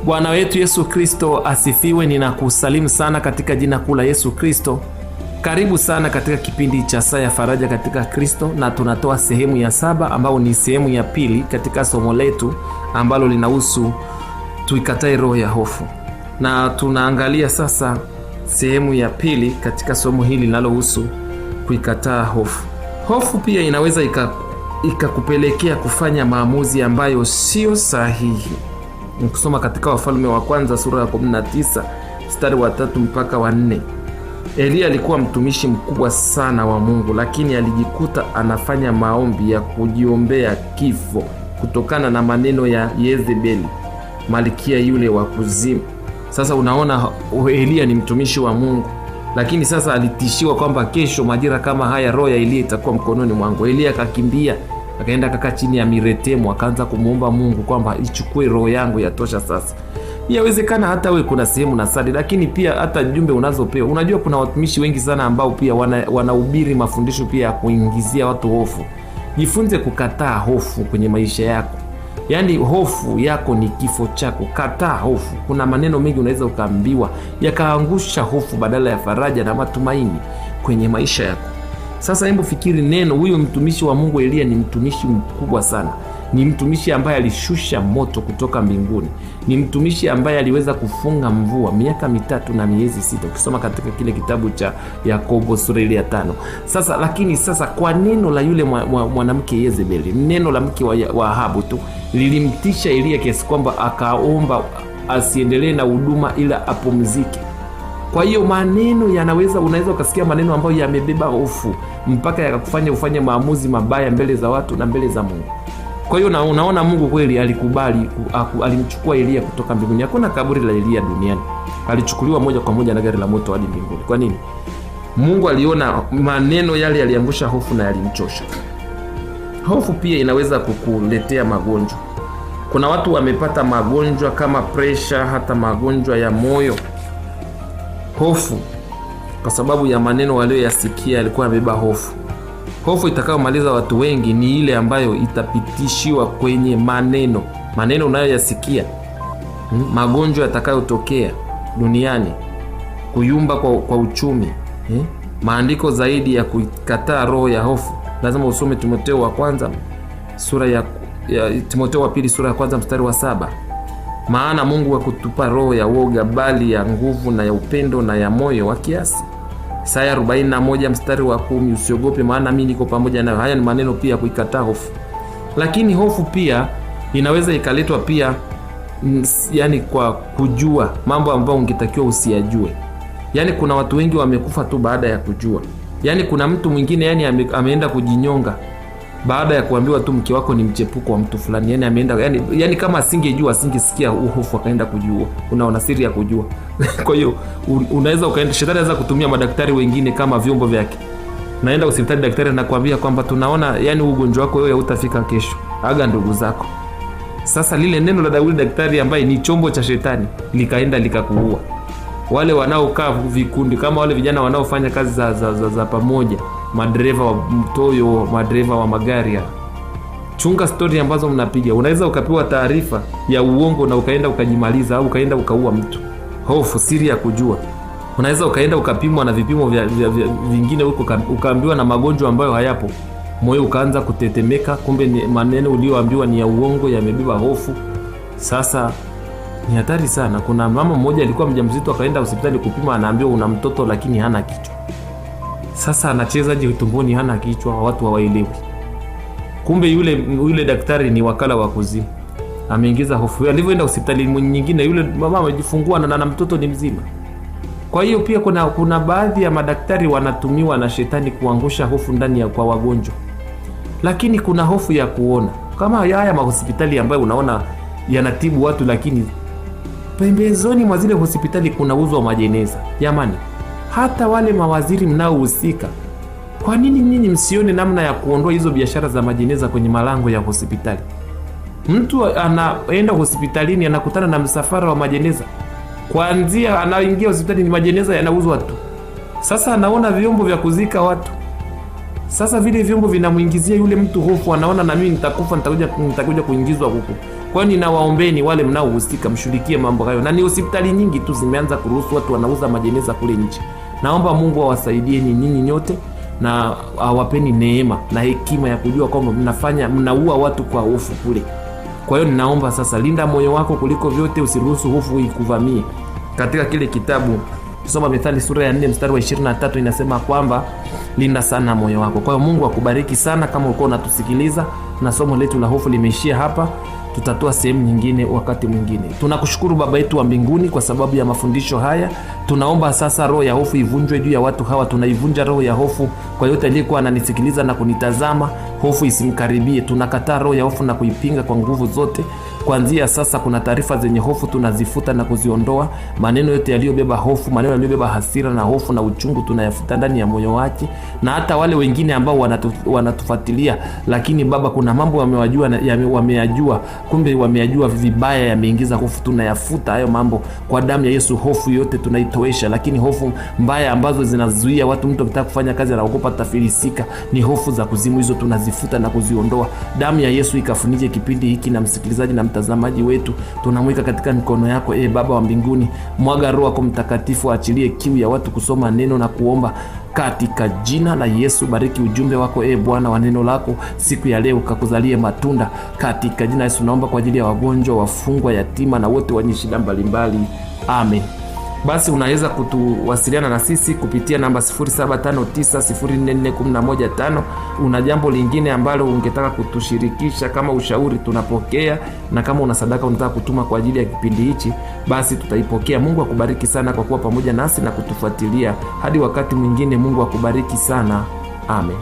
Bwana wetu Yesu Kristo asifiwe. Ninakusalimu sana katika jina kuu la Yesu Kristo. Karibu sana katika kipindi cha Saa ya Faraja katika Kristo, na tunatoa sehemu ya 7 ambao ni sehemu ya pili katika somo letu ambalo linahusu tuikatae roho ya hofu. Na tunaangalia sasa sehemu ya pili katika somo hili linalohusu kuikataa hofu. Hofu pia inaweza ikakupelekea kufanya maamuzi ambayo sio sahihi. Nikisoma katika Wafalme wa kwanza sura ya 19 mstari wa 3 mpaka wa 4. Elia alikuwa mtumishi mkubwa sana wa Mungu, lakini alijikuta anafanya maombi ya kujiombea kifo kutokana na maneno ya Yezebeli, malkia yule wa kuzimu. Sasa unaona, Elia ni mtumishi wa Mungu, lakini sasa alitishiwa kwamba kesho majira kama haya roho ya Elia itakuwa mkononi mwangu. Elia akakimbia akaenda kaka chini ya miretemu, akaanza kumuomba Mungu kwamba ichukue roho yangu, yatosha sasa. Yawezekana hata wewe kuna sehemu na sadi, lakini pia hata jumbe unazopewa. Unajua kuna watumishi wengi sana ambao pia wanahubiri mafundisho pia ya kuingizia watu hofu. Jifunze kukataa hofu kwenye maisha yako. Yaani hofu yako ni kifo chako. Kataa hofu. Kuna maneno mengi unaweza ukaambiwa yakaangusha hofu badala ya faraja na matumaini kwenye maisha yako. Sasa hebu fikiri neno, huyo mtumishi wa Mungu Elia ni mtumishi mkubwa sana. Ni mtumishi ambaye alishusha moto kutoka mbinguni. Ni mtumishi ambaye aliweza kufunga mvua miaka 3 na miezi 6. Ukisoma katika kile kitabu cha Yakobo sura ile ya 5. Sasa lakini sasa kwa neno la yule mwanamke Yezebeli, neno la mke wa Ahabu tu lilimtisha Elia kiasi kwamba akaomba asiendelee na huduma ila apumzike. Kwa hiyo maneno unaweza ukasikia maneno ambayo yamebeba hofu mpaka yakakufanya ufanye maamuzi mabaya mbele za watu na mbele za Mungu. Kwa hiyo unaona Mungu kweli alikubali, alimchukua Elia kutoka mbinguni. Hakuna kaburi la Elia duniani. Alichukuliwa moja kwa moja na gari la moto hadi mbinguni. Kwa nini? Mungu aliona maneno yale yaliangusha hofu na yalimchosha. Hofu pia inaweza kukuletea magonjwa. Kuna watu wamepata magonjwa kama pressure, hata magonjwa ya moyo. Hofu kwa sababu ya maneno walioyasikia yalikuwa yamebeba hofu. Hofu itakayomaliza watu wengi ni ile ambayo itapitishiwa kwenye maneno unayoyasikia. Magonjwa yatakayotokea duniani, kuyumba kwa uchumi. Maandiko zaidi ya kukataa roho ya hofu, lazima usome Timotheo wa kwanza sura ya Timotheo wa pili sura ya kwanza mstari wa 7. Maana Mungu hakutupa roho ya woga, bali ya nguvu na ya upendo na ya moyo wa kiasi. Isaya 41 mstari wa 10. Usiogope, maana mimi niko pamoja nawe. Haya ni maneno pia kuikataa hofu. Lakini hofu pia inaweza ikaletwa pia yani kwa kujua mambo ambayo ungetakiwa usiyajue. Yani kuna watu wengi wamekufa tu baada ya kujua. Yani kuna mtu mwingine yani ameenda kujinyonga baada ya kuambiwa tu mke wako ni mchepuko wa mtu fulani. Yani ameenda yani kama asingejua, asingesikia hofu akaenda kujua. Unaona siri ya kujua. Kwa hiyo unaweza ukaenda, shetani anaweza kutumia madaktari wengine kama vyombo vyake. Naenda hospitali, daktari anakuambia kwamba tunaona yani ugonjwa wako wewe hautafika kesho. Aga ndugu zako. Sasa lile neno la Daudi, daktari ambaye ni chombo cha shetani, likaenda likakuua. Wale wanaokaa vikundi kama wale vijana wanaofanya kazi za pamoja, madereva wa mtoyo, madereva wa magari. Chunga story ambazo mnapiga. Unaweza ukapewa taarifa ya uongo na ukaenda ukajimaliza, au ukaenda ukaua mtu. Hofu, siri ya kujua. Unaweza ukaenda ukapimwa na vipimo vingine huko, ukaambiwa na magonjwa ambayo hayapo. Moyo ukaanza kutetemeka, kumbe ni maneno ulioambiwa ni ya uongo, yamebeba hofu. Sasa ni hatari sana. Kuna mama mmoja alikuwa mjamzito, akaenda hospitali kupima, anaambiwa una mtoto lakini hana kichwa. Sasa anachezaje tumboni hana kichwa? Watu hawaelewi. Kumbe yule daktari ni wakala wa kuzimu. Ameingiza hofu. Alivyoenda hospitali nyingine, yule mama amejifungua na mtoto ni mzima. Kwa hiyo pia kuna baadhi ya madaktari wanatumiwa na shetani kuangusha hofu ndani ya kwa wagonjwa. Lakini kuna hofu ya kuona. Kama haya mahospitali ambayo unaona yanatibu watu, lakini pembezoni mwa zile hospitali kuna uzwa majeneza. Jamani, hata wale mawaziri mnaohusika, kwa nini nyinyi msione namna ya kuondoa hizo biashara za majeneza kwenye malango ya hospitali? Mtu anaenda hospitalini anakutana na msafara wa majeneza. Kuanzia anaingia hospitali ni majeneza yanauzwa tu. Sasa anaona vyombo vya kuzika watu. Sasa vile vyombo vinamuingizia yule mtu hofu, anaona na mimi nitakufa, nitakuja kuingizwa huko. Kwa hiyo ninawaombeni wale mnaohusika, mshughulikie mambo hayo, na ni hospitali nyingi tu zimeanza kuruhusu watu wanauza majeneza kule nje. Naomba Mungu awasaidieni nyinyi nyote na awapeni neema na hekima ya kujua kwamba mnaua watu kwa hofu kule. Kwa hiyo ninaomba sasa, linda moyo wako kuliko vyote, usiruhusu hofu ikuvamie. Katika kile kitabu tusoma Mithali sura ya 4 mstari wa 23 inasema kwamba linda sana moyo wako. Kwa hiyo Mungu akubariki sana kama ulikuwa unatusikiliza, na somo letu la hofu limeishia hapa. Tutatoa sehemu nyingine wakati mwingine. Tunakushukuru Baba yetu wa mbinguni kwa sababu ya mafundisho haya. Tunaomba sasa roho ya hofu ivunjwe juu ya watu hawa. Tunaivunja roho ya hofu kwa yote aliyekuwa ananisikiliza na kunitazama. Hofu isimkaribie. Tunakataa roho ya hofu na kuipinga kwa nguvu zote. Kuanzia sasa kuna taarifa zenye hofu tunazifuta na kuziondoa. Maneno yote yaliyobeba hofu, maneno yaliyobeba hasira na hofu na uchungu tunayafuta ndani ya moyo wake. Na hata wale wengine ambao wanatufuatilia, lakini Baba kuna mambo wameyajua, kumbe wameyajua vibaya, yameingiza hofu, tunayafuta hayo mambo kwa damu ya Yesu. Hofu yote tunaitoesha, lakini hofu mbaya ambazo zinazuia watu, mtu akitaka kufanya kazi anaogopa tafilisika, ni hofu za kuzimu, hizo tunazifuta na kuziondoa. Damu ya Yesu ikafunike kipindi hiki na msikilizaji na mtazamaji wetu. Tunamweka katika mikono yako Baba wa mbinguni. Mwaga Roho yako Mtakatifu, achilie kiu ya watu kusoma neno na kuomba katika jina la Yesu. Bariki ujumbe wako Bwana wa neno lako siku ya leo, kakuzalie matunda katika jina la Yesu. Naomba kwa ajili ya wagonjwa, wafungwa, yatima na wote wenye shida mbalimbali. Amen. Basi unaweza kutuwasiliana na sisi kupitia namba 0759044115. Una jambo lingine ambalo ungetaka kutushirikisha kama ushauri, tunapokea. Na kama una sadaka unataka kutuma kwa ajili ya kipindi hichi, basi tutaipokea. Mungu akubariki sana kwa kuwa pamoja nasi na kutufuatilia. Hadi wakati mwingine, Mungu akubariki sana. Amen.